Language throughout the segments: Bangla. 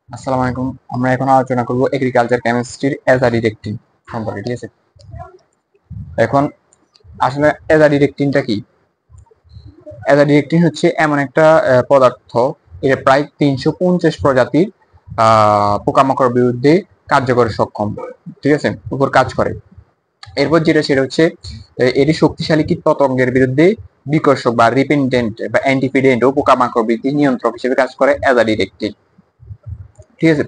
আসসালামু আলাইকুম। আমরা এখন আলোচনা করব এগ্রিকালচার কেমিস্ট্রির অ্যাজাডিরেকটিন সম্পর্কে, ঠিক আছে? এখন আসলে অ্যাজাডিরেকটিনটা কি? অ্যাজাডিরেকটিন হচ্ছে এমন একটা পদার্থ, এটা প্রায় 350 প্রজাতির পোকামাকড় বিরুদ্ধে কার্যকর সক্ষম, ঠিক আছে, উপর কাজ করে। এরপর সেটা হচ্ছে এটি শক্তিশালী কীট পতঙ্গের বিরুদ্ধে বিকর্ষক বা রিপেন্ডেন্ট বা অ্যান্টিফিডেন্ট ও পোকামাকড় বৃদ্ধি নিয়ন্ত্রক হিসেবে কাজ করে অ্যাজাডিরেকটিন, ঠিক আছে।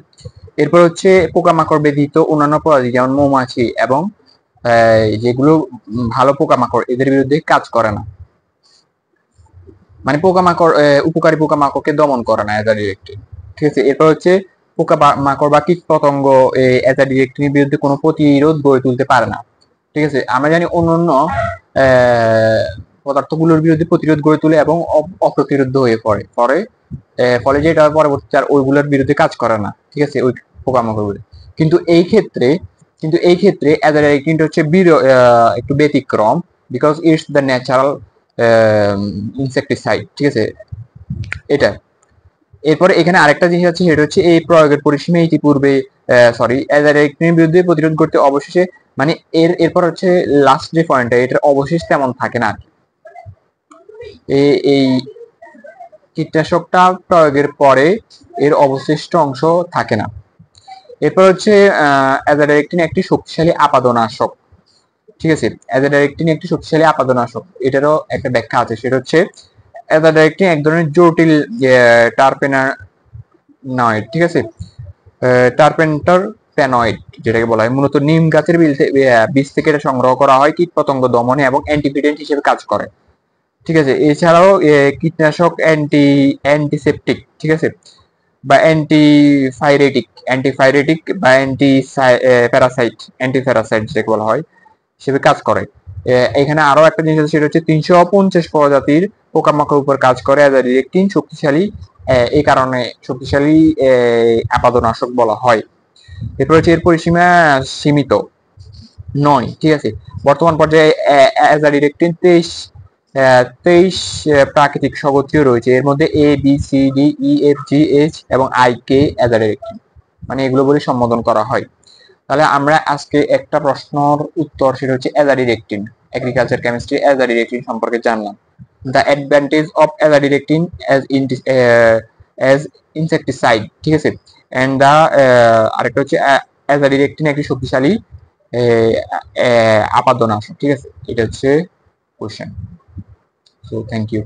এরপর হচ্ছে পোকামাকড় ব্যতীত অন্যান্য প্রজাতি যেমন মৌমাছি এবং যেগুলো ভালো পোকামাকড় এদের বিরুদ্ধে কাজ করে না, মানে পোকামাকড় উপকারী পোকামাকড়কে দমন করে না অ্যাজাডিরেকটিন, ঠিক আছে। এরপর হচ্ছে পোকামাকড় বা কীট পতঙ্গ অ্যাজাডিরেকটিনের বিরুদ্ধে কোনো প্রতিরোধ গড়ে তুলতে পারে না, ঠিক আছে। আমরা জানি অন্যান্য পদার্থগুলোর বিরুদ্ধে প্রতিরোধ গড়ে তুলে এবং অপ্রতিরোধ হয়ে পড়ে পরে ফলে যেটা পরবর্তীতে আর ওইগুলোর বিরুদ্ধে কাজ করে না, ঠিক আছে, ওই পোকামাকড়গুলো। কিন্তু এই ক্ষেত্রে অ্যাজাডিরেকটিনটা হচ্ছে একটু ব্যতিক্রম, because it's the natural insecticide, ঠিক আছে, এটা। এরপরে এখানে আরেকটা জিনিস আছে, সেটা হচ্ছে এই প্রয়োগের পরিসীমা ইতিপূর্বে অ্যাজাডিরেকটিনের বিরুদ্ধে প্রতিরোধ করতে অবশেষে, মানে এরপর হচ্ছে লাস্ট যে পয়েন্টটা, এটার অবশেষ তেমন থাকে না। এই কীটনাশকটা প্রয়োগের পরে এর অবশিষ্ট অংশ থাকে না। এরপর হচ্ছে অ্যাজাডিরেকটিন একটি শক্তিশালী আপাদনাশক, ঠিক আছে। অ্যাজাডিরেকটিন একটি শক্তিশালী আপাদনাশক, এটারও একটা ব্যাখ্যা আছে, সেটা হচ্ছে অ্যাজাডিরেকটিন এক ধরনের জটিল টারপেনয়েড, ঠিক আছে, টারপেন্টারপেনয়েড যেটাকে বলা হয়। মূলত নিম গাছের বীজ থেকে এটা সংগ্রহ করা হয়, কীটপতঙ্গ দমনে এবং অ্যান্টিফিডেন্ট হিসেবে কাজ করে, ঠিক আছে। এছাড়াও কীটনাশক অ্যান্টিসেপটিক, ঠিক আছে, বা অ্যান্টিফাইরেটিক বা অ্যান্টিপ্যারাসাইট যেটাকে বলা হয় হিসেবে কাজ করে। এখানে আরো একটা জিনিস আছে, সেটা হচ্ছে 350 প্রজাতির পোকামাকড়ের উপর কাজ করে অ্যাজাডিরেকটিন শক্তিশালী, এই কারণে শক্তিশালী আপাদনাশক বলা হয়। এরপর হচ্ছে এর পরিসীমা সীমিত নয়, ঠিক আছে। বর্তমান পর্যায়ে অ্যাজাডিরেকটিন 23 প্রাকৃতিক স্বগোত্রীয় রয়েছে, এর মধ্যে A B C D E F G H এবং আই কে অ্যাজাডিরেকটিন, মানে এগুলো বলে সম্বোধন করা হয়। তাহলে আমরা আজকে একটা প্রশ্নের উত্তর, সেটা হচ্ছে অ্যাজাডিরেকটিন, এগ্রিকালচার কেমিস্ট্রি অ্যাজাডিরেকটিন সম্পর্কে জানলাম। The advantage of azadirachtin as insecticide, ঠিক আছে। এন্ড দ্য আরেকটা হচ্ছে অ্যাজাডিরেকটিন একটি শক্তিশালী আপাদনাশক, ঠিক আছে। এটা হচ্ছে কোশ্চেন। So thank you.